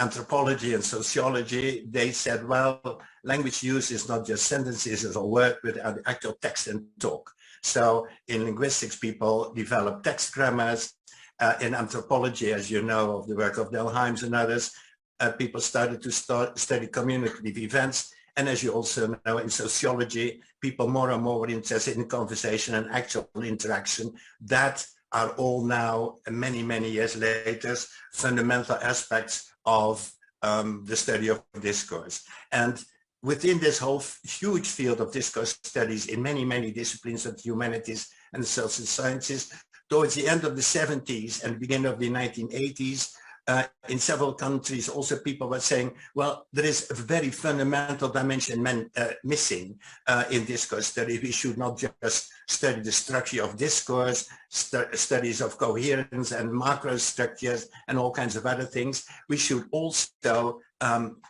anthropology and sociology, they said, well, language use is not just sentences or words, but actual text and talk. So in linguistics, people develop text grammars. In anthropology, as you know, of the work of Delheims and others, people started to study communicative events. And as you also know, in sociology, people more and more were interested in conversation and actual interaction. That are all now, many, many years later, fundamental aspects of the study of discourse. And within this whole huge field of discourse studies in many, many disciplines of the humanities and the social sciences, towards the end of the 70s and beginning of the 1980s, in several countries, also people were saying, well, there is a very fundamental dimension missing in discourse study. We should not just study the structure of discourse, studies of coherence and macro structures and all kinds of other things. We should also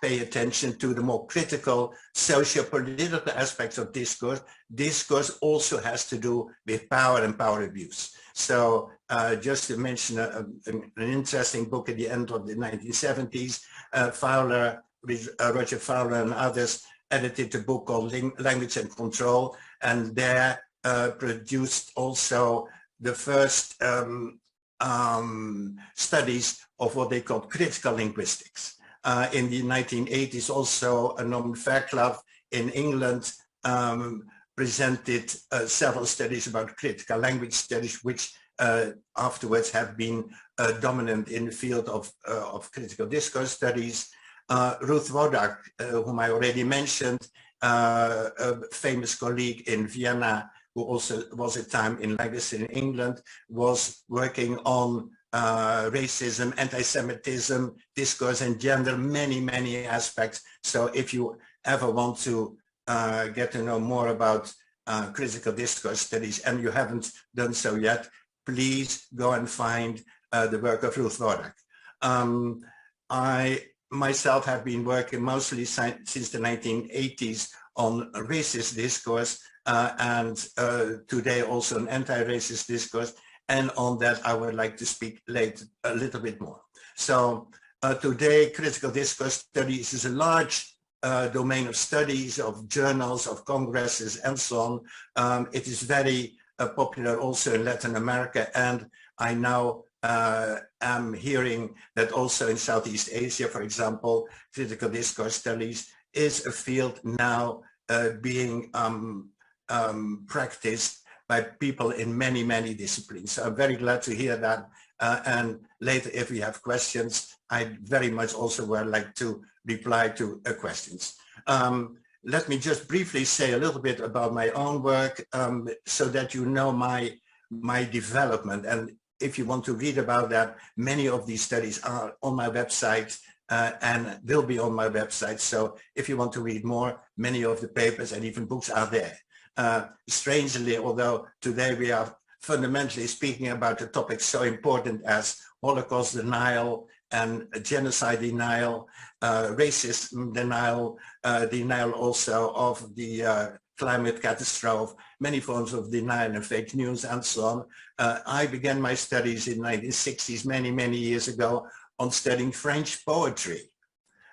pay attention to the more critical socio-political aspects of discourse. Discourse also has to do with power and power abuse. So just to mention an interesting book at the end of the 1970s, Roger Fowler and others edited a book called Language and Control, and there produced also the first studies of what they called critical linguistics. In the 1980s, also Norman Fairclough in England presented several studies about critical language studies, which afterwards have been dominant in the field of critical discourse studies. Ruth Wodak, whom I already mentioned, a famous colleague in Vienna, who also was at time in linguistics in England, was working on racism, anti-Semitism, discourse and gender, many, many aspects. So if you ever want to get to know more about critical discourse studies and you haven't done so yet, please go and find the work of Ruth Wodak. I myself have been working mostly since the 1980s on racist discourse and today also on anti-racist discourse, and on that I would like to speak later a little bit more. So today critical discourse studies is a large domain of studies, of journals, of congresses, and so on. It is very popular also in Latin America, and I now am hearing that also in Southeast Asia, for example, critical discourse studies is a field now being practiced by people in many, many disciplines. So I'm very glad to hear that. And later, if we have questions, I very much also would like to reply to questions. Let me just briefly say a little bit about my own work so that you know my development. And if you want to read about that, many of these studies are on my website and will be on my website. So if you want to read more, many of the papers and even books are there. Strangely, although today we are fundamentally speaking about a topic so important as Holocaust denial and genocide denial, racism denial, denial also of the climate catastrophe, many forms of denial and fake news and so on. I began my studies in the 1960s, many, many years ago, on studying French poetry.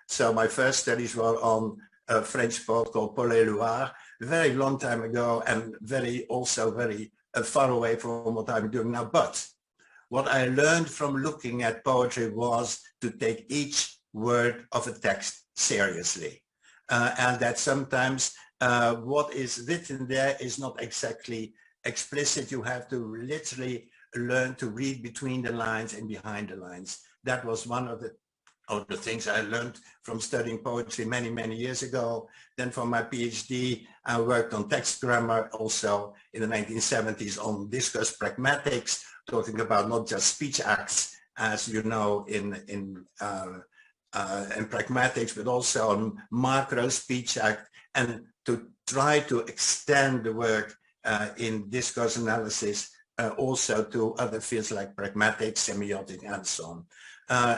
So my first studies were on a French poet called Paul Éluard, a very long time ago, and very far away from what I'm doing now. But what I learned from looking at poetry was to take each word of a text seriously. And that sometimes what is written there is not exactly explicit. You have to literally learn to read between the lines and behind the lines. That was one of the things I learned from studying poetry many, many years ago. Then for my PhD, I worked on text grammar also in the 1970s on discourse pragmatics, talking about not just speech acts, as you know, in pragmatics, but also on macro speech act, and to try to extend the work in discourse analysis also to other fields like pragmatics, semiotic, and so on.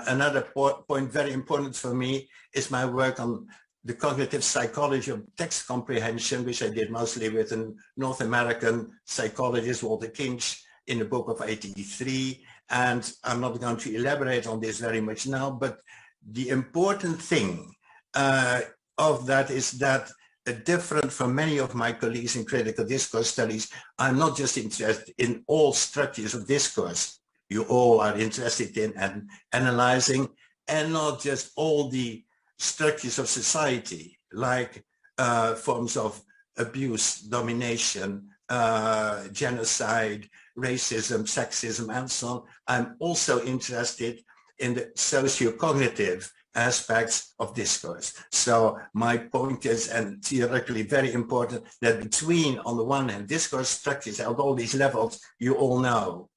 Another point very important for me is my work on the cognitive psychology of text comprehension, which I did mostly with a North American psychologist, Walter Kinch, in the book of '83. And I'm not going to elaborate on this very much now, but the important thing of that is that, different from many of my colleagues in critical discourse studies, I'm not just interested in all structures of discourse. You all are interested in and analyzing, and not just all the structures of society, like forms of abuse, domination, genocide, racism, sexism, and so on. I'm also interested in the socio-cognitive aspects of discourse. So my point is, and theoretically very important, that between, on the one hand, discourse structures at all these levels you all know,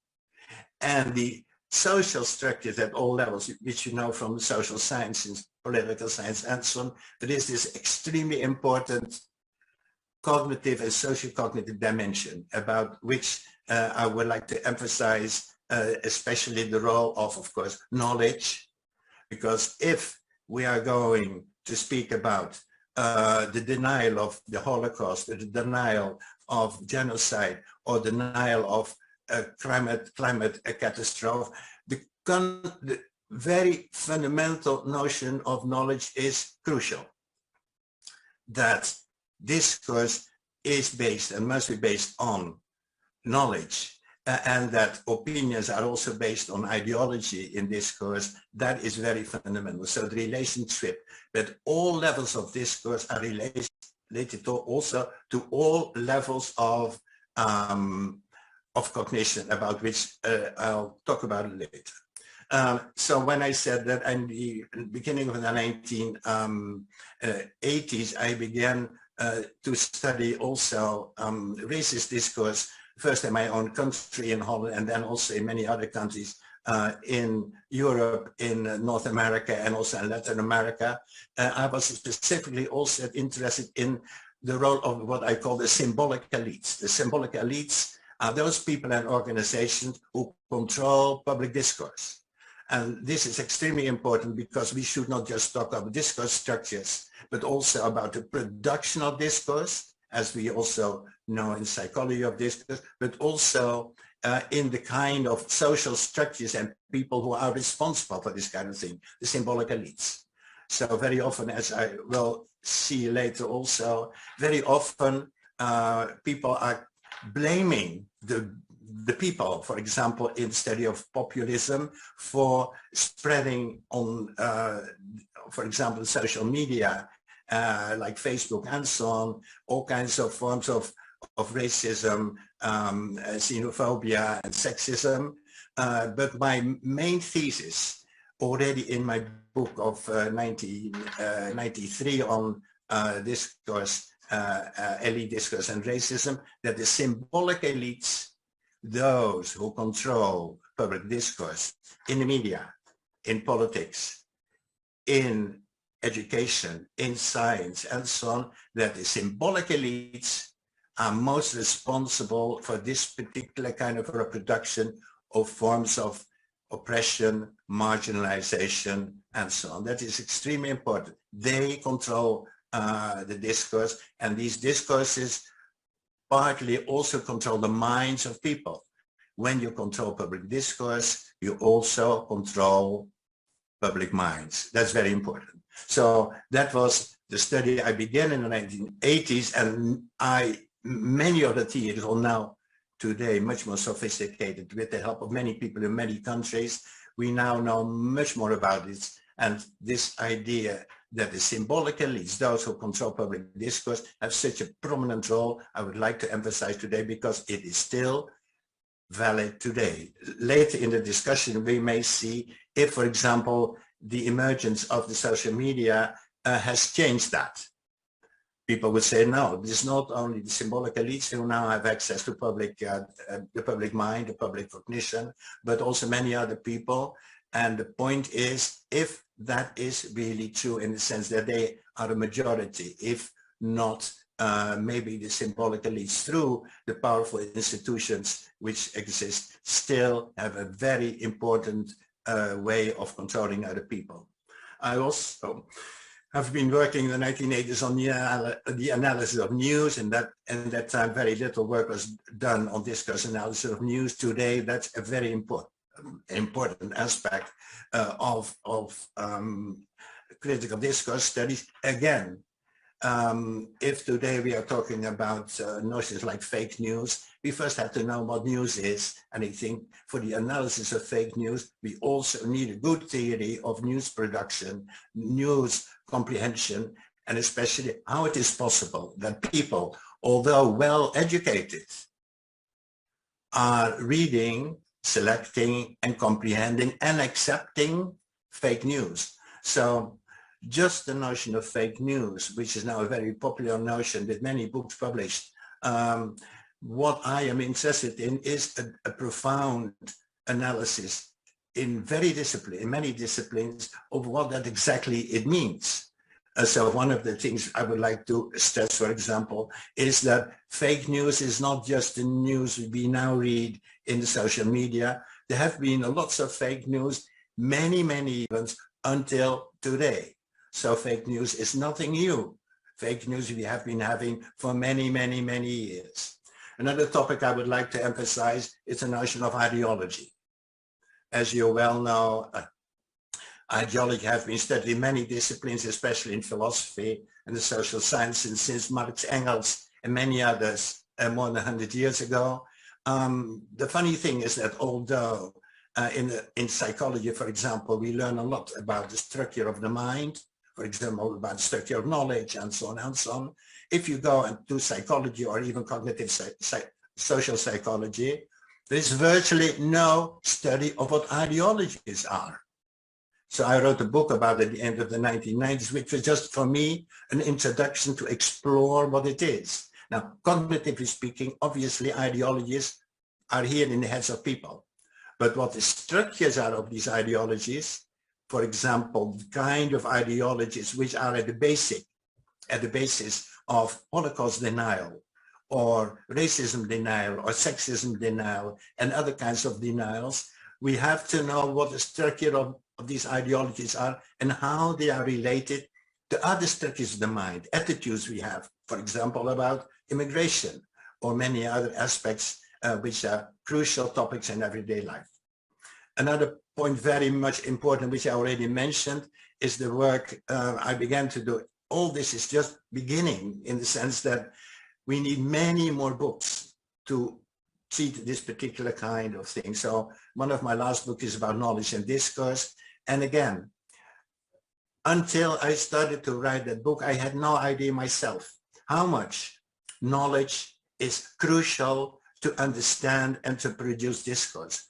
and the social structures at all levels, which you know from social sciences, political science, and so on, there is this extremely important cognitive and socio-cognitive dimension about which I would like to emphasize, especially the role of course, knowledge. Because if we are going to speak about the denial of the Holocaust, the denial of genocide, or denial of climate catastrophe, the very fundamental notion of knowledge is crucial. That discourse is based and must be based on knowledge. And that opinions are also based on ideology in discourse, that is very fundamental. So the relationship that all levels of discourse are related also to all levels of cognition, about which I'll talk about later. So when I said that in the beginning of the 1980s, I began to study also racist discourse, first in my own country in Holland, and then also in many other countries in Europe, in North America, and also in Latin America. I was specifically also interested in the role of what I call the symbolic elites. The symbolic elites are those people and organizations who control public discourse. And this is extremely important because we should not just talk about discourse structures, but also about the production of discourse, as we also know in psychology of discourse, but also in the kind of social structures and people who are responsible for this kind of thing, the symbolic elites. So very often, as I will see later also, very often people are blaming the people, for example, in study of populism, for spreading on, for example, social media, like Facebook and so on, all kinds of forms of racism, xenophobia and sexism. But my main thesis, already in my book of 1993 on discourse, elite discourse and racism, that the symbolic elites, those who control public discourse in the media, in politics, in education, in science, and so on, that the symbolic elites are most responsible for this particular kind of reproduction of forms of oppression, marginalization, and so on. That is extremely important. They control the discourse, and these discourses partly also control the minds of people. When you control public discourse, you also control public minds. That's very important. So that was the study I began in the 1980s, and many of the theories are now today much more sophisticated with the help of many people in many countries. We now know much more about it, and this idea that the symbolic elites, those who control public discourse, have such a prominent role, I would like to emphasize today because it is still valid today. Later in the discussion, we may see if, for example, the emergence of the social media has changed that. People would say, no, this is not only the symbolic elites who now have access to public, the public mind, the public cognition, but also many other people. And the point is, if that is really true in the sense that they are a majority, if not maybe the symbolic elites through the powerful institutions which exist, still have a very important way of controlling other people. I also have been working in the 1980s on the analysis of news, and that time very little work was done on discourse analysis of news. Today, that's a very important important aspect of critical discourse studies. Again, if today we are talking about notions like fake news, we first have to know what news is. And I think for the analysis of fake news, we also need a good theory of news production, news comprehension, and especially how it is possible that people, although well educated, are reading, selecting, and comprehending and accepting fake news. So just the notion of fake news, which is now a very popular notion with many books published, what I am interested in is a profound analysis in many disciplines of what that exactly it means. So one of the things I would like to stress, for example, is that fake news is not just the news we now read in the social media. There have been lots of fake news, many events until today. So fake news is nothing new. Fake news we have been having for many years. Another topic I would like to emphasize is the notion of ideology. As you well know, ideology has been studied in many disciplines, especially in philosophy and the social sciences, since Marx, Engels, and many others more than 100 years ago. The funny thing is that although in psychology, for example, we learn a lot about the structure of the mind, for example, about the structure of knowledge, and so on and so on. If you go into psychology or even cognitive social psychology, there is virtually no study of what ideologies are. So I wrote a book about it at the end of the 1990s, which was just for me an introduction to explore what it is. Now, cognitively speaking, obviously ideologies are here in the heads of people. But what the structures are of these ideologies, for example, the kind of ideologies which are at the basis of Holocaust denial, or racism denial, or sexism denial, and other kinds of denials, we have to know what the structure of these ideologies are and how they are related to other structures of the mind, attitudes we have, for example, about immigration, or many other aspects which are crucial topics in everyday life. Another point very much important, which I already mentioned, is the work I began to do. All this is just beginning, in the sense that we need many more books to treat this particular kind of thing. So one of my last books is about knowledge and discourse. And again, until I started to write that book, I had no idea myself how much knowledge is crucial to understand and to produce discourse.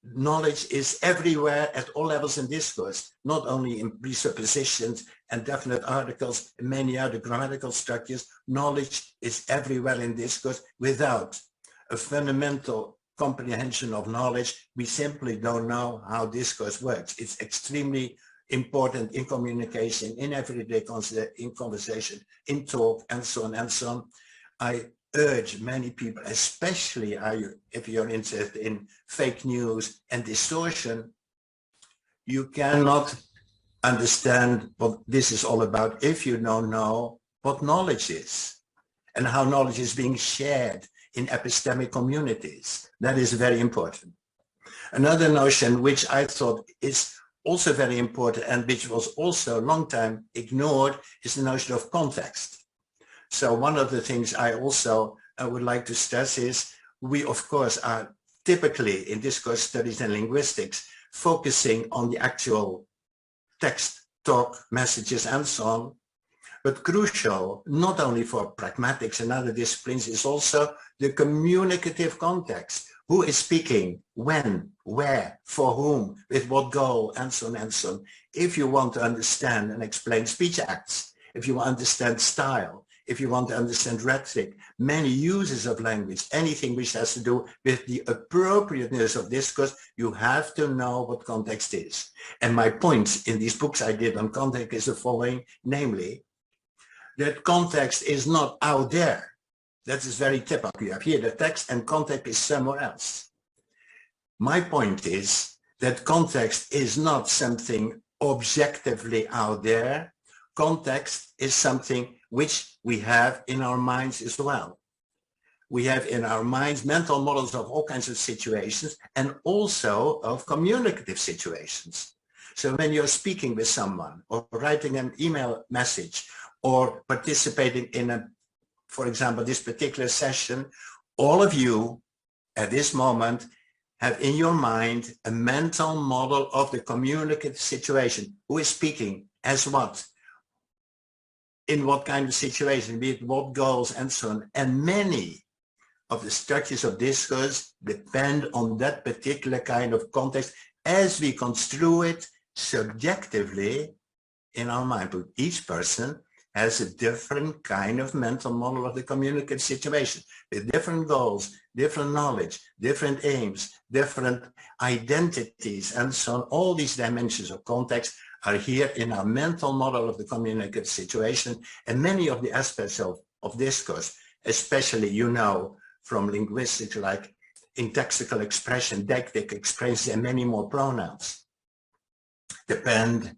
Knowledge is everywhere at all levels in discourse, not only in presuppositions and definite articles and many other grammatical structures. Knowledge is everywhere in discourse. Without a fundamental comprehension of knowledge, we simply don't know how discourse works. It's extremely important in communication, in everyday in conversation, in talk, and so on and so on. I urge many people, especially if you're interested in fake news and distortion, you cannot understand what this is all about if you don't know what knowledge is and how knowledge is being shared in epistemic communities. That is very important. Another notion which I thought is also very important and which was also a long time ignored is the notion of context. So one of the things I also would like to stress is we, of course, are typically in discourse studies and linguistics focusing on the actual text, talk, messages, and so on. But crucial, not only for pragmatics and other disciplines, is also the communicative context. Who is speaking, when, where, for whom, with what goal, and so on and so on. If you want to understand and explain speech acts, if you want to understand style, if you want to understand rhetoric, many uses of language, anything which has to do with the appropriateness of discourse, you have to know what context is. And my points in these books I did on context is the following, namely, that context is not out there. That is very typical. You have here the text and context is somewhere else. My point is that context is not something objectively out there. Context is something which we have in our minds as well. we have in our minds mental models of all kinds of situations and also of communicative situations. So when you're speaking with someone or writing an email message or participating in a, for example, this particular session, all of you at this moment have in your mind a mental model of the communicative situation. Who is speaking, as what, in what kind of situation, be it what goals and so on. And many of the structures of discourse depend on that particular kind of context as we construe it subjectively in our mind. But each person has a different kind of mental model of the communicative situation with different goals, different knowledge, different aims, different identities, and so on. All these dimensions of context are here in our mental model of the communicative situation, and many of the aspects of discourse, especially, you know, from linguistics, like intexical expression, deictic expression, and many more pronouns, depend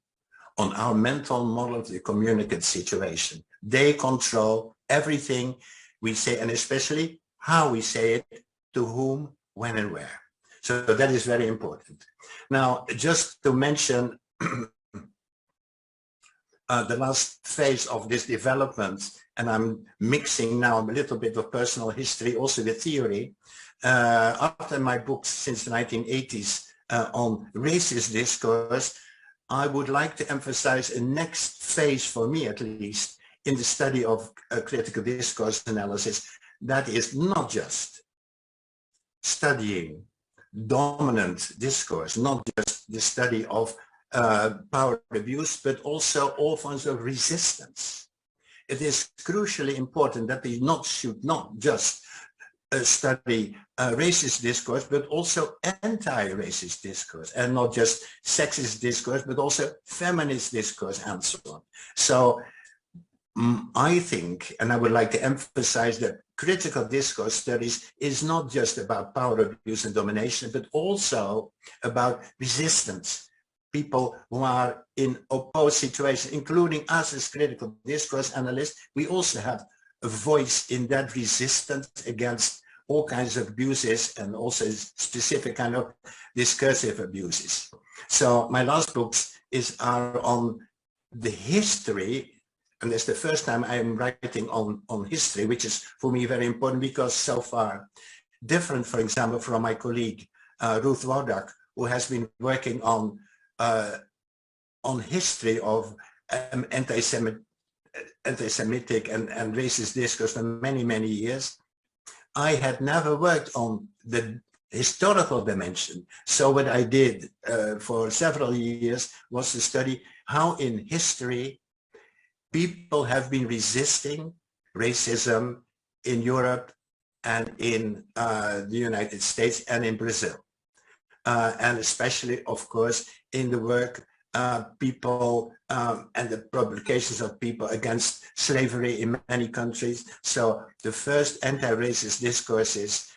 on our mental model of the communicative situation. They control everything we say, and especially how we say it, to whom, when, and where. So that is very important. Now, just to mention the last phase of this development, and I'm mixing now a little bit of personal history also with theory. After my books since the 1980s on racist discourse, I would like to emphasize a next phase, for me at least, in the study of critical discourse analysis, that is not just studying dominant discourse, not just the study of power abuse, but also all forms of resistance. It is crucially important that we should not just study racist discourse, but also anti-racist discourse, and not just sexist discourse, but also feminist discourse, and so on. So I think, and I would like to emphasize, that critical discourse studies is not just about power abuse and domination, but also about resistance. People who are in opposed situations, including us as critical discourse analysts, we also have a voice in that resistance against all kinds of abuses, and also specific kind of discursive abuses. So my last books are on the history, and it's the first time I am writing on history, which is for me very important, because so far different, for example, from my colleague Ruth Wodak, who has been working on history of anti-Semitic and racist discourse for many, many years. I had never worked on the historical dimension. So what I did for several years was to study how in history people have been resisting racism in Europe and in the United States and in Brazil. And especially, of course, in the work people and the publications of people against slavery in many countries. So the first anti-racist discourses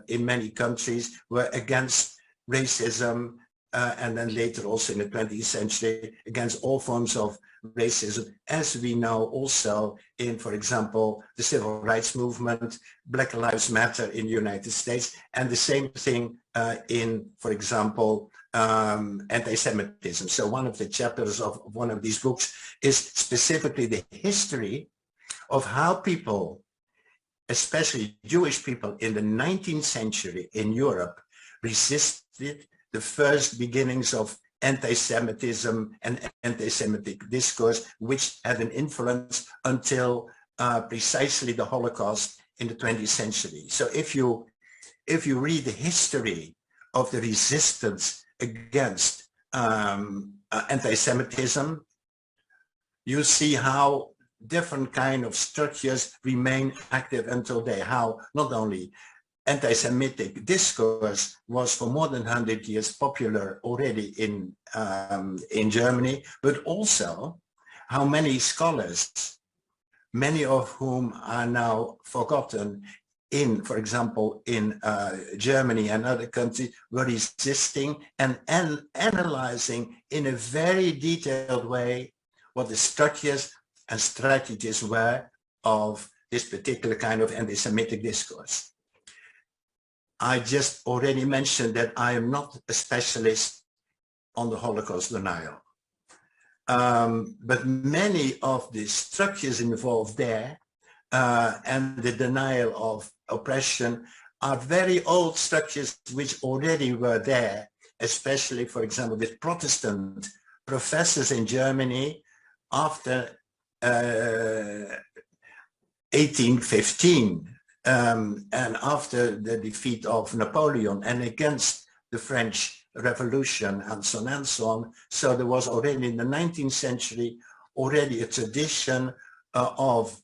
in many countries were against racism, and then later also in the 20th century against all forms of racism, as we know also in, for example, the civil rights movement, Black Lives Matter in the United States, and the same thing in, for example, anti-Semitism. So one of the chapters of one of these books is specifically the history of how people, especially Jewish people in the 19th century in Europe, resisted the first beginnings of anti-Semitism and anti-Semitic discourse, which had an influence until precisely the Holocaust in the 20th century. So if you read the history of the resistance against anti-Semitism, you see how different kind of structures remain active until today, how not only anti-Semitic discourse was for more than 100 years popular already in Germany, but also how many scholars, many of whom are now forgotten in, for example, in Germany and other countries, were resisting and analyzing in a very detailed way what the structures and strategies were of this particular kind of anti-Semitic discourse. I just already mentioned that I am not a specialist on the Holocaust denial. But many of the structures involved there and the denial of oppression are very old structures which already were there, especially, for example, with Protestant professors in Germany after 1815 and after the defeat of Napoleon and against the French Revolution and so on and so on. So there was already in the 19th century already a tradition of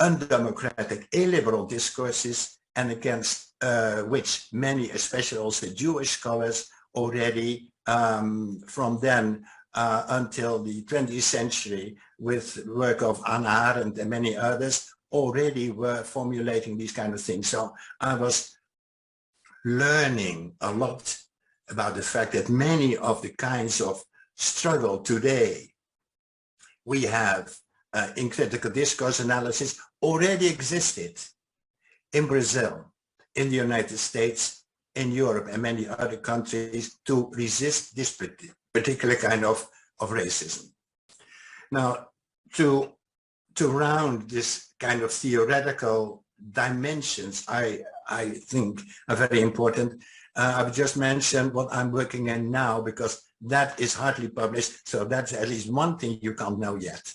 undemocratic, illiberal discourses, and against which many, especially also Jewish scholars, already from then until the 20th century, with work of Hannah Arendt and many others, already were formulating these kind of things. So I was learning a lot about the fact that many of the kinds of struggle today we have in critical discourse analysis already existed in Brazil, in the United States, in Europe, and many other countries to resist this particular kind of racism. Now, to round this kind of theoretical dimensions, I think are very important. I've just mentioned what I'm working in now because that is hardly published, so that's at least one thing you can't know yet.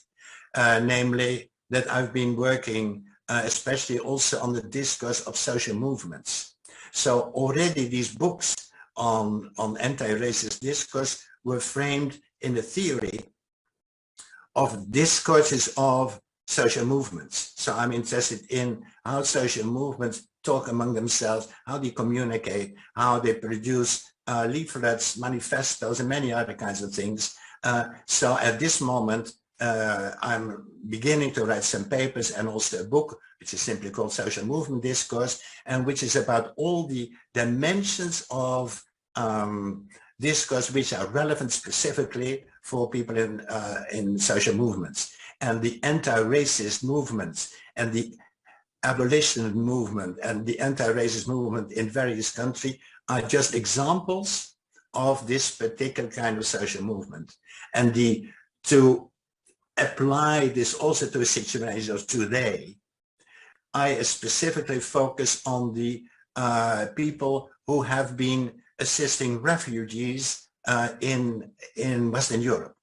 Namely that I've been working especially also on the discourse of social movements. So already these books on anti-racist discourse were framed in the theory of discourses of social movements. So I'm interested in how social movements talk among themselves, how they communicate, how they produce leaflets, manifestos, and many other kinds of things. So at this moment, I'm beginning to write some papers and also a book, which is simply called Social Movement Discourse, and which is about all the dimensions of discourse which are relevant specifically for people in social movements. And the anti-racist movements and the abolition movement and the anti-racist movement in various countries are just examples of this particular kind of social movement. And to apply this also to a situation of today, I specifically focus on the people who have been assisting refugees in Western Europe.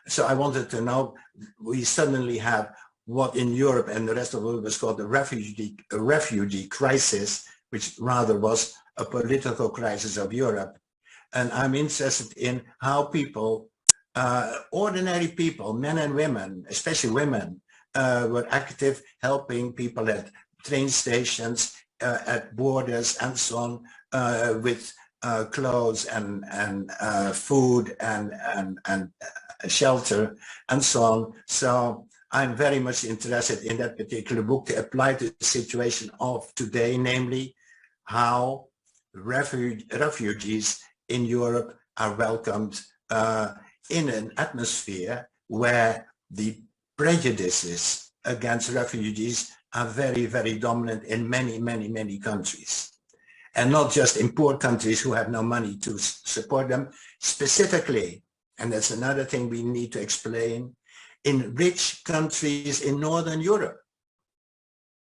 So I wanted to know, we suddenly have what in Europe and the rest of the world was called the refugee crisis, which rather was a political crisis of Europe. And I'm interested in how people, ordinary people, men and women, especially women, were active helping people at train stations, at borders and so on, with clothes and food and shelter and so on. So I'm very much interested in that particular book to apply to the situation of today, namely how refugees in Europe are welcomed in an atmosphere where the prejudices against refugees are very, very dominant in many, many, many countries. And not just in poor countries who have no money to support them, specifically, and that's another thing we need to explain, in rich countries in Northern Europe,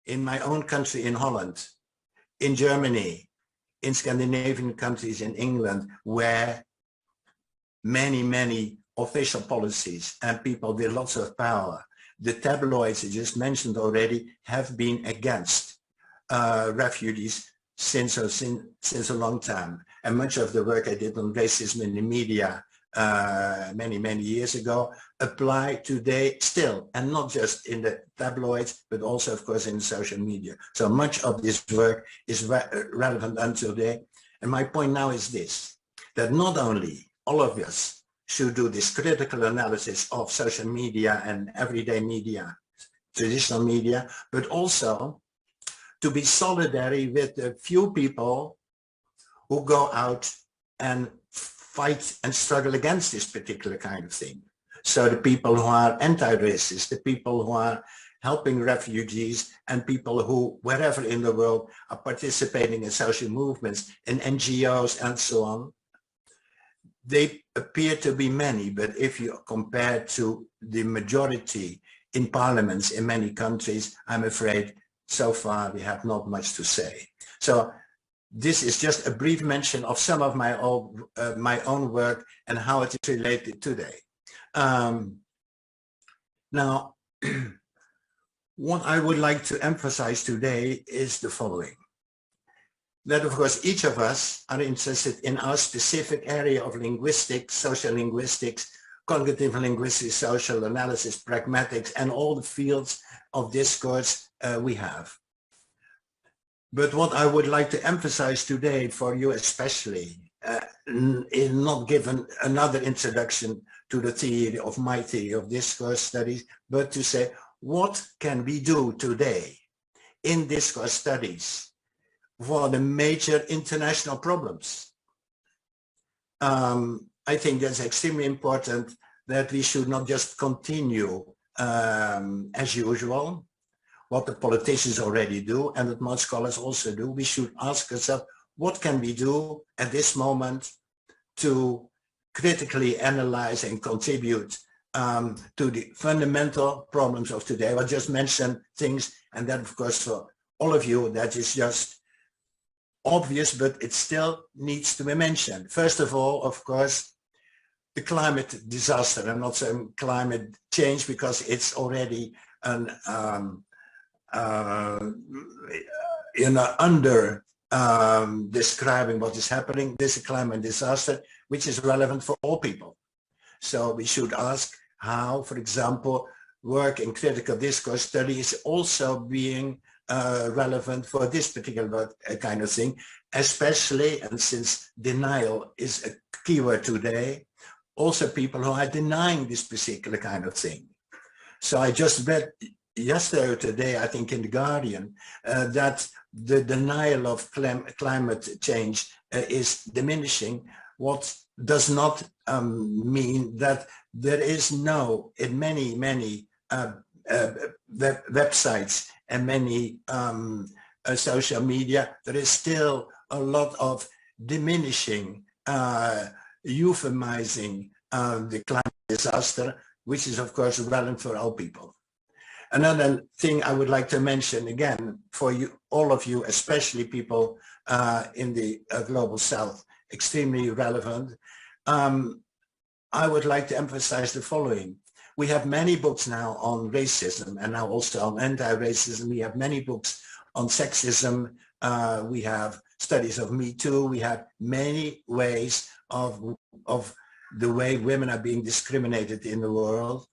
in my own country in Holland, in Germany, in Scandinavian countries, in England, where many, many official policies and people with lots of power, the tabloids I just mentioned already, have been against refugees since a long time. And much of the work I did on racism in the media many, many years ago apply today still, and not just in the tabloids, but also, of course, in social media. So much of this work is relevant until today. And my point now is this, that not only all of us should do this critical analysis of social media and everyday media, traditional media, but also to be solidary with the few people who go out and fight and struggle against this particular kind of thing. So the people who are anti-racist, the people who are helping refugees, and people who, wherever in the world, are participating in social movements, in NGOs and so on. They appear to be many, but if you compare to the majority in parliaments in many countries, I'm afraid so far we have not much to say. So this is just a brief mention of some of my own work and how it is related today. Now, what I would like to emphasize today is the following. That, of course, each of us are interested in our specific area of linguistics, social linguistics, cognitive linguistics, social analysis, pragmatics, and all the fields of discourse we have. But what I would like to emphasize today for you especially, is not given another introduction to the theory of my theory of discourse studies, but to say, what can we do today in discourse studies for the major international problems? I think that's extremely important, that we should not just continue as usual, what the politicians already do and what most scholars also do. We should ask ourselves, what can we do at this moment to critically analyze and contribute to the fundamental problems of today? I will just mention things, and that, of course, for all of you, that is just obvious, but it still needs to be mentioned. First of all, of course, the climate disaster. I'm not saying climate change because it's already an under describing what is happening. This is a climate disaster which is relevant for all people. So we should ask how, for example, work in critical discourse study is also being relevant for this particular kind of thing, especially, and since denial is a keyword today, also people who are denying this particular kind of thing. So I just read yesterday or today, I think in The Guardian, that the denial of climate change is diminishing, what does not mean that there is no, in many websites and many social media, there is still a lot of diminishing, euphemizing the climate disaster, which is of course relevant for all people. Another thing I would like to mention again for you, all of you, especially people in the global south, extremely relevant. I would like to emphasize the following. We have many books now on racism and now also on anti-racism. We have many books on sexism. We have studies of Me Too. We have many ways of the way women are being discriminated in the world.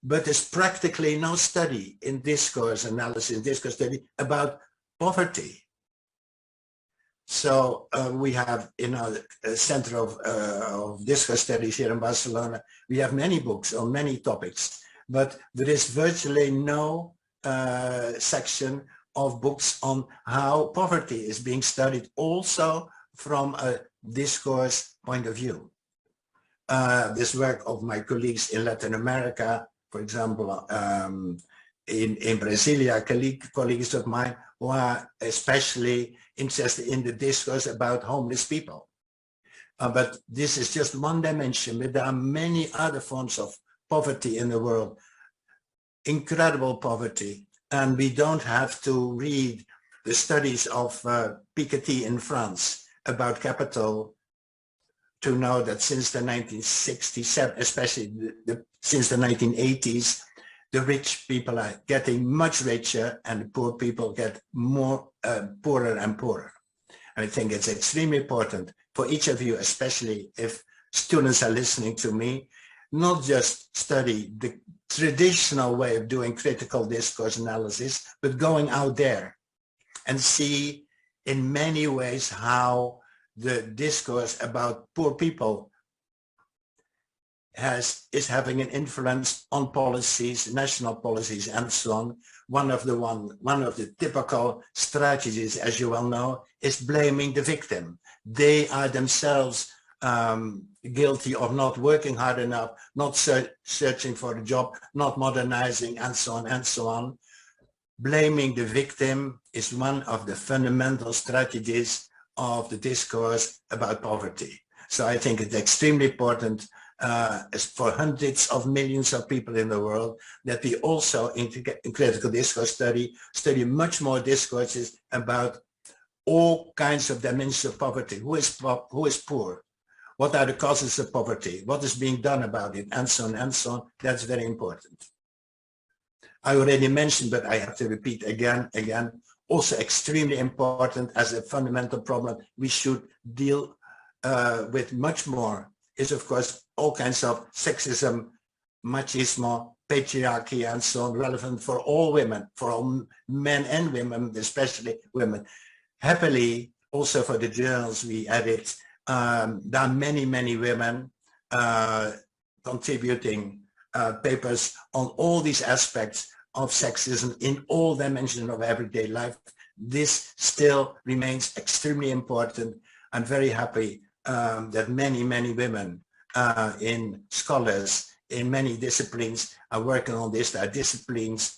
But there's practically no study in discourse analysis, discourse study about poverty. So we have in our Center of Discourse Studies here in Barcelona, we have many books on many topics, but there is virtually no section of books on how poverty is being studied also from a discourse point of view. This work of my colleagues in Latin America, for example, in Brasilia, colleagues of mine who are especially interested in the discourse about homeless people. But this is just one dimension, but there are many other forms of poverty in the world, incredible poverty. And we don't have to read the studies of Piketty in France about capital to know that since the 1967, especially since the 1980s, the rich people are getting much richer and the poor people get more poorer and poorer. And I think it's extremely important for each of you, especially if students are listening to me, not just study the traditional way of doing critical discourse analysis, but going out there and see in many ways how the discourse about poor people is having an influence on policies, national policies, and so on. One of the typical strategies, as you well know, is blaming the victim. They are themselves guilty of not working hard enough, not searching for a job, not modernizing, and so on and so on. Blaming the victim is one of the fundamental strategies of the discourse about poverty. So I think it's extremely important for hundreds of millions of people in the world that we also in critical discourse study much more discourses about all kinds of dimensions of poverty. Who is poor? What are the causes of poverty? What is being done about it? And so on and so on. That's very important. I already mentioned, but I have to repeat again, also extremely important as a fundamental problem we should deal with much more is, of course, all kinds of sexism, machismo, patriarchy, and so on, relevant for all women, for all men and women, especially women. Happily, also for the journals we edit, there are many, many women contributing papers on all these aspects of sexism in all dimensions of everyday life. This still remains extremely important. I'm very happy that many, many women in scholars in many disciplines are working on this. There are disciplines,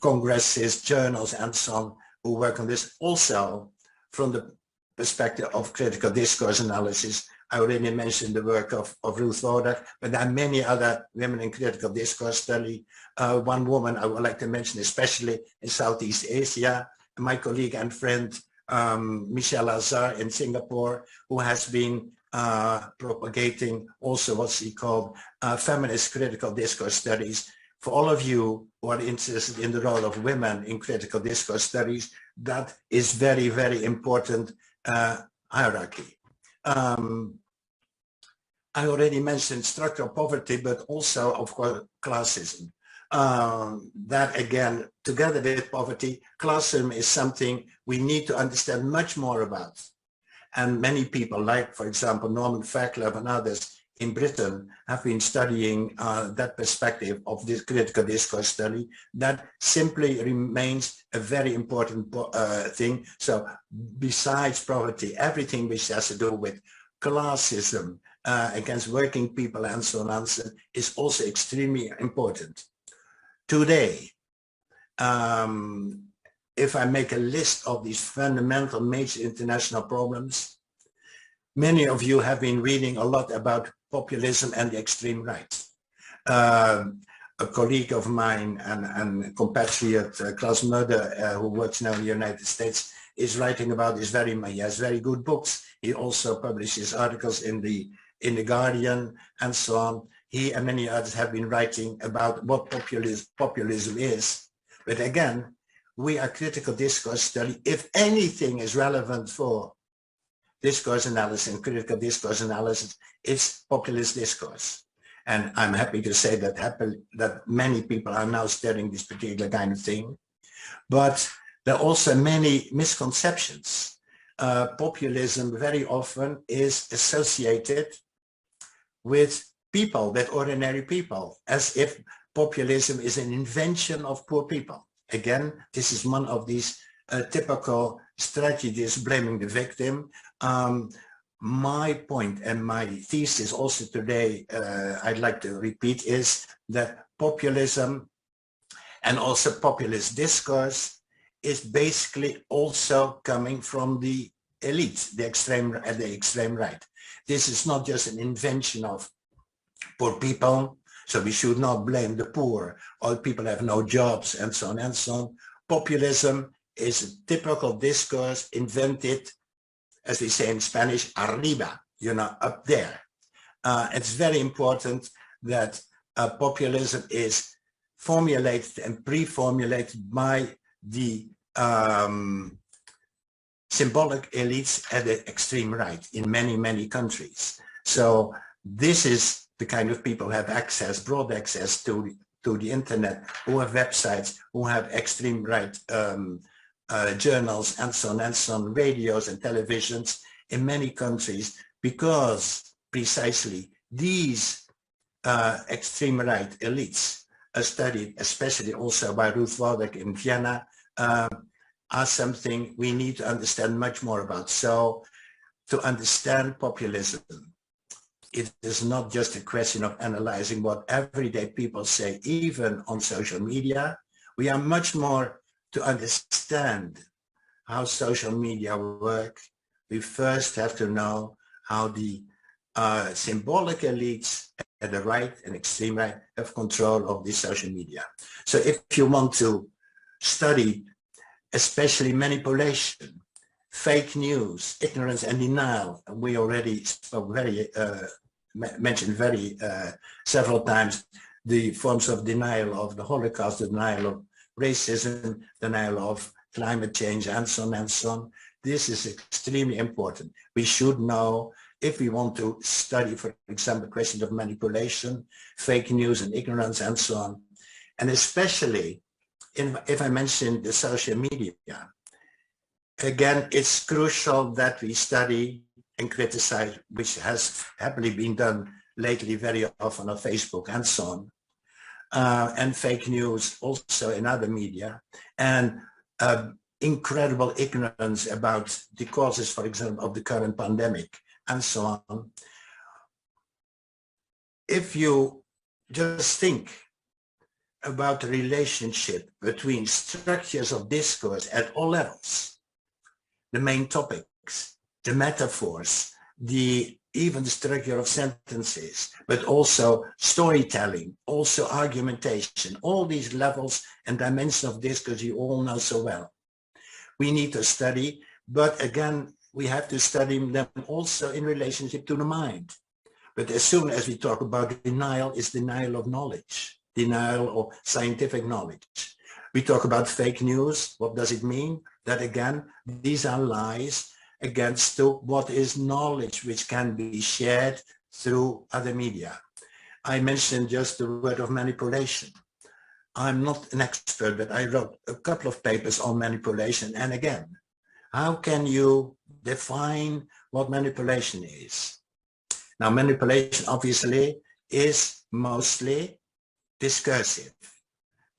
congresses, journals, and so on who work on this. Also, from the perspective of critical discourse analysis, I already mentioned the work of Ruth Wodak, but there are many other women in critical discourse study. One woman I would like to mention, especially in Southeast Asia, my colleague and friend Michelle Azar in Singapore, who has been propagating also what she called feminist critical discourse studies. For all of you who are interested in the role of women in critical discourse studies, that is very, very important hierarchy. I already mentioned structural poverty, but also, of course, classism. That again, together with poverty, classism is something we need to understand much more about. And many people, like, for example, Norman Fairclough and others in Britain, have been studying that perspective of this critical discourse study. That simply remains a very important thing. So besides poverty, everything which has to do with classism against working people and so on is also extremely important. Today, if I make a list of these fundamental major international problems, many of you have been reading a lot about populism and the extreme right. A colleague of mine and compatriot, Klaus Mulder, who works now in the United States, is writing about this very much. He has very good books. He also publishes articles in the Guardian and so on. He and many others have been writing about what populism is. But again, we are critical discourse study. If anything is relevant for discourse analysis and critical discourse analysis, it's populist discourse. And I'm happy to say that many people are now studying this particular kind of thing. But there are also many misconceptions. Populism very often is associated with people, with ordinary people, as if populism is an invention of poor people. Again, this is one of these typical strategies blaming the victim. My point and my thesis also today, I'd like to repeat, is that populism and also populist discourse is basically also coming from the elite, the extreme right. This is not just an invention of poor people, so we should not blame the poor. All people have no jobs and so on and so on. Populism is a typical discourse invented, as we say in Spanish, arriba, up there. It's very important that populism is formulated and pre-formulated by the symbolic elites at the extreme right in many, many countries. So this is the kind of people who have access, broad access to the internet, who have websites, who have extreme right journals and so on, radios and televisions in many countries, because precisely these extreme right elites are studied, especially also by Ruth Wodak in Vienna, are something we need to understand much more about. So to understand populism, it is not just a question of analyzing what everyday people say, even on social media. We are much more to understand how social media work. We first have to know how the symbolic elites at the right and extreme right have control of this social media. So if you want to study especially manipulation, fake news, ignorance and denial, we already spoke mentioned several times the forms of denial of the Holocaust, the denial of racism, denial of climate change, and so on and so on. This is extremely important. We should know, if we want to study, for example, questions of manipulation, fake news and ignorance and so on. And especially, if I mention the social media, again, it's crucial that we study and criticize, which has happily been done lately very often on Facebook and so on, and fake news also in other media, and incredible ignorance about the causes, for example, of the current pandemic and so on. If you just think about the relationship between structures of discourse at all levels, the main topics, the metaphors, even the structure of sentences, but also storytelling, also argumentation, all these levels and dimensions of discourse you all know so well. We need to study, but again, we have to study them also in relationship to the mind. But as soon as we talk about denial, it's denial of knowledge, denial of scientific knowledge. We talk about fake news. What does it mean? That again, these are lies against what is knowledge which can be shared through other media. I mentioned just the word of manipulation. I'm not an expert, but I wrote a couple of papers on manipulation. And again, how can you define what manipulation is? Now, manipulation obviously is mostly discursive.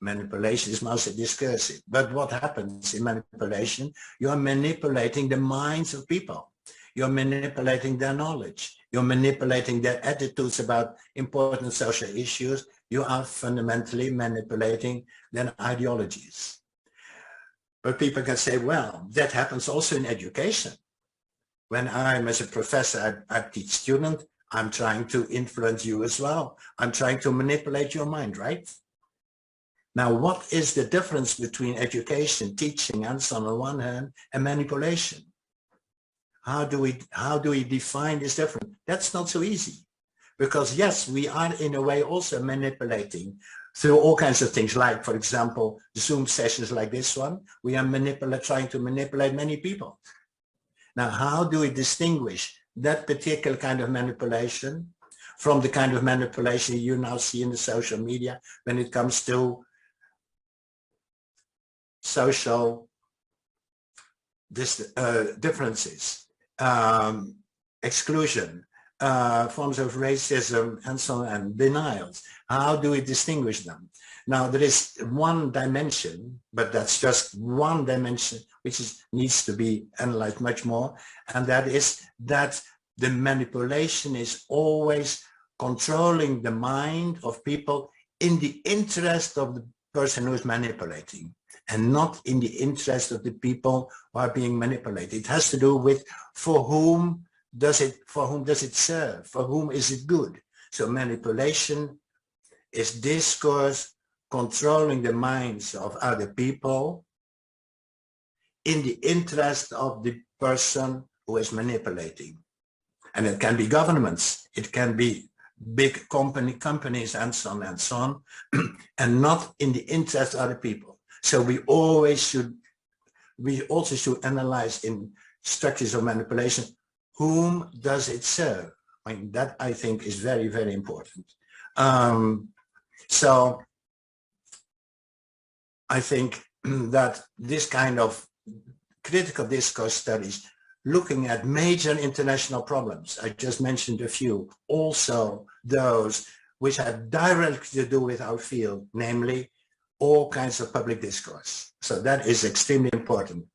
Manipulation is mostly discursive. But what happens in manipulation? You are manipulating the minds of people. You're manipulating their knowledge. You're manipulating their attitudes about important social issues. You are fundamentally manipulating their ideologies. But people can say, well, that happens also in education. When I'm as a professor, I teach students, I'm trying to influence you as well. I'm trying to manipulate your mind, right? Now, what is the difference between education, teaching, and so on one hand, and manipulation? How do we define this difference? That's not so easy. Because yes, we are in a way also manipulating through all kinds of things, like, for example, Zoom sessions like this one. We are trying to manipulate many people. Now, how do we distinguish that particular kind of manipulation from the kind of manipulation you now see in the social media when it comes to social differences, exclusion, forms of racism, and so on, and denials? How do we distinguish them? Now, there is one dimension, but that's just one dimension which needs to be analyzed much more, and that is that the manipulation is always controlling the mind of people in the interest of the person who is manipulating, and not in the interest of the people who are being manipulated. It has to do with for whom does it serve? For whom is it good? So manipulation is discourse controlling the minds of other people in the interest of the person who is manipulating. And it can be governments, it can be big companies and so on, and not in the interest of other people. So we also should analyze in structures of manipulation, whom does it serve? I mean, that I think is very, very important. So I think that this kind of critical discourse studies, looking at major international problems, I just mentioned a few, also those which have directly to do with our field, namely all kinds of public discourse. So that is extremely important.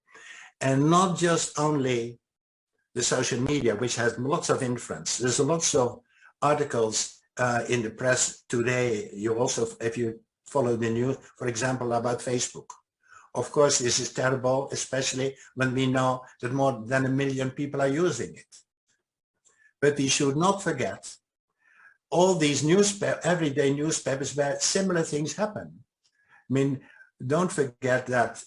And not just only the social media, which has lots of influence. There's lots of articles in the press today. You also, if you follow the news, for example, about Facebook. Of course, this is terrible, especially when we know that more than 1 million people are using it. But we should not forget all these everyday newspapers where similar things happen. I mean, don't forget that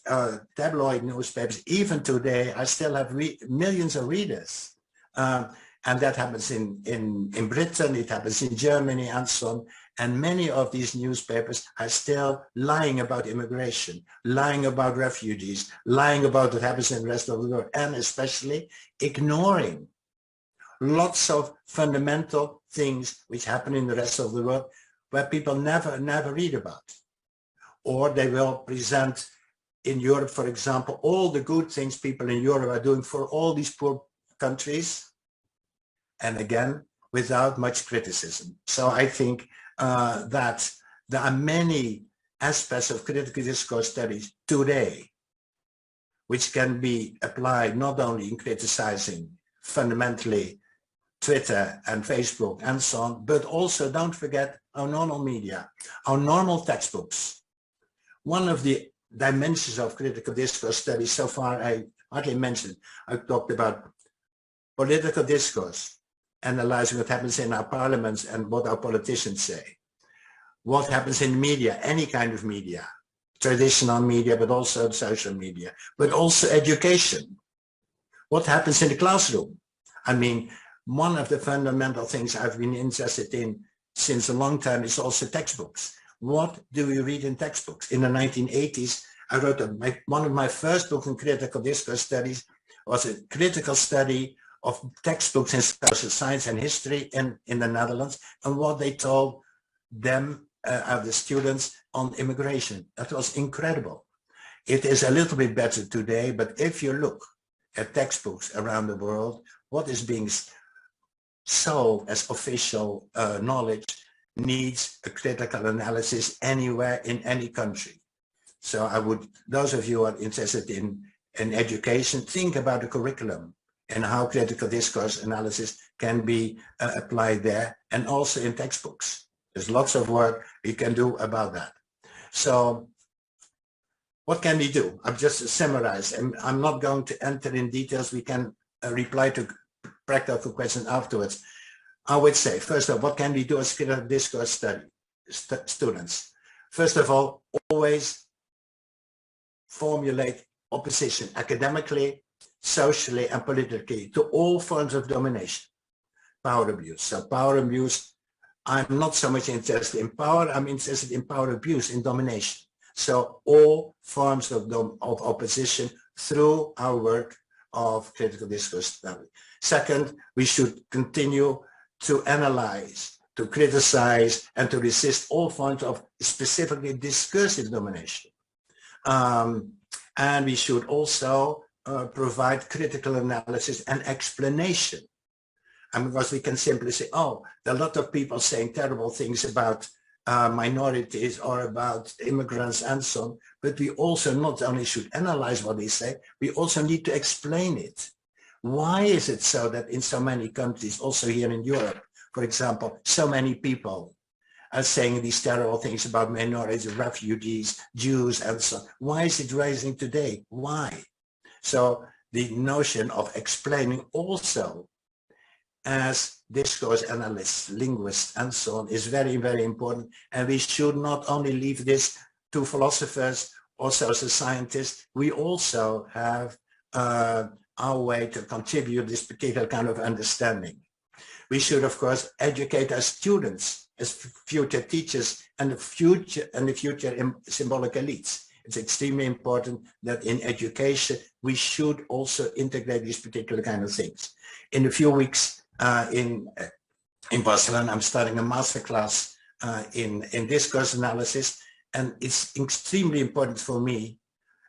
tabloid newspapers, even today, I still have millions of readers. And that happens in Britain, it happens in Germany, and so on. And many of these newspapers are still lying about immigration, lying about refugees, lying about what happens in the rest of the world, and especially ignoring lots of fundamental things which happen in the rest of the world where people never read about. Or they will present in Europe, for example, all the good things people in Europe are doing for all these poor countries, and again, without much criticism. So I think that there are many aspects of critical discourse studies today which can be applied not only in criticizing fundamentally Twitter and Facebook and so on, but also don't forget our normal media, our normal textbooks. One of the dimensions of critical discourse studies so far I hardly mentioned, I talked about political discourse, analyzing what happens in our parliaments and what our politicians say. What happens in media, any kind of media, traditional media, but also social media, but also education. What happens in the classroom? I mean, one of the fundamental things I've been interested in since a long time is also textbooks. What do we read in textbooks? In the 1980s, I wrote one of my first books in critical discourse studies was a critical study of textbooks in social science and history in the Netherlands, and what they told them, the students, on immigration. That was incredible. It is a little bit better today, but if you look at textbooks around the world, what is being sold as official knowledge needs a critical analysis anywhere in any country. So I would, those of you who are interested in education, think about the curriculum and how critical discourse analysis can be applied there, and also in textbooks. There's lots of work we can do about that. So what can we do? I've just summarized, and I'm not going to enter in details. We can reply to practical questions afterwards. I would say, first of all, what can we do as critical discourse students? First of all, always formulate opposition academically, socially, and politically to all forms of domination, power abuse. So power abuse, I'm not so much interested in power, I'm interested in power abuse, in domination. So all forms of opposition through our work of critical discourse study. Second, we should continue to analyze, to criticize, and to resist all forms of specifically discursive domination. And we should also provide critical analysis and explanation. And because we can simply say, oh, there are a lot of people saying terrible things about minorities or about immigrants and so on, but we also not only should analyze what they say, we also need to explain it. Why is it so that in so many countries, also here in Europe, for example, so many people are saying these terrible things about minorities, refugees, Jews, and so on? Why is it rising today? Why? So the notion of explaining also as discourse analysts, linguists, and so on is very, very important. And we should not only leave this to philosophers or social scientists, we also have our way to contribute this particular kind of understanding. We should, of course, educate our students as future teachers and the future symbolic elites. It's extremely important that in education, we should also integrate these particular kind of things. In a few weeks in Barcelona, I'm starting a masterclass in discourse analysis, and it's extremely important for me,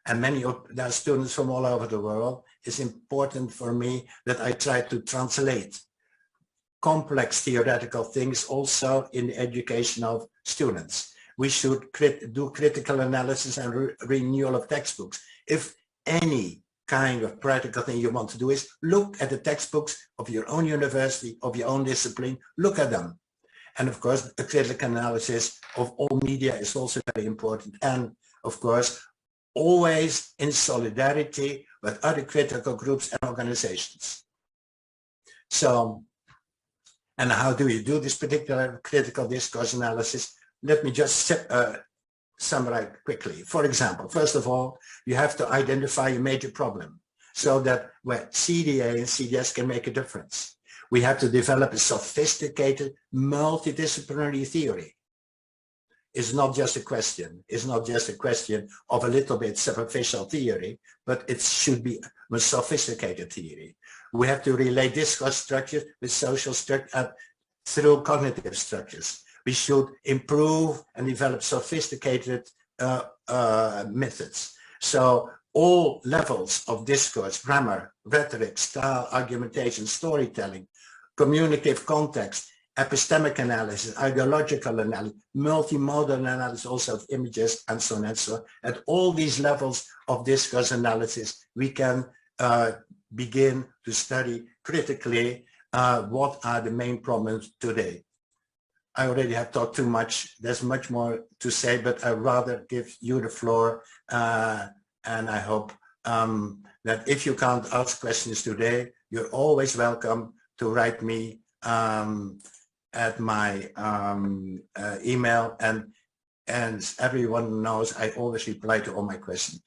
and many of the students from all over the world, it's important for me that I try to translate complex theoretical things also in the education of students. We should do critical analysis and renewal of textbooks. If any kind of practical thing you want to do is look at the textbooks of your own university, of your own discipline, look at them. And of course, a critical analysis of all media is also very important. And of course, always in solidarity with other critical groups and organizations. So, and how do you do this particular critical discourse analysis? Let me just summarize quickly. For example, first of all, you have to identify a major problem so that where CDA and CDS can make a difference. We have to develop a sophisticated multidisciplinary theory. It's not just a question. It's not just a question of a little bit superficial theory, but it should be a sophisticated theory. We have to relate discourse structures with social structure through cognitive structures. We should improve and develop sophisticated methods. So all levels of discourse, grammar, rhetoric, style, argumentation, storytelling, communicative context, epistemic analysis, ideological analysis, multimodal analysis also of images, and so on and so on. At all these levels of discourse analysis, we can begin to study critically what are the main problems today. I already have talked too much. There's much more to say, but I'd rather give you the floor. And I hope that if you can't ask questions today, you're always welcome to write me at my email. And as everyone knows, I always reply to all my questions.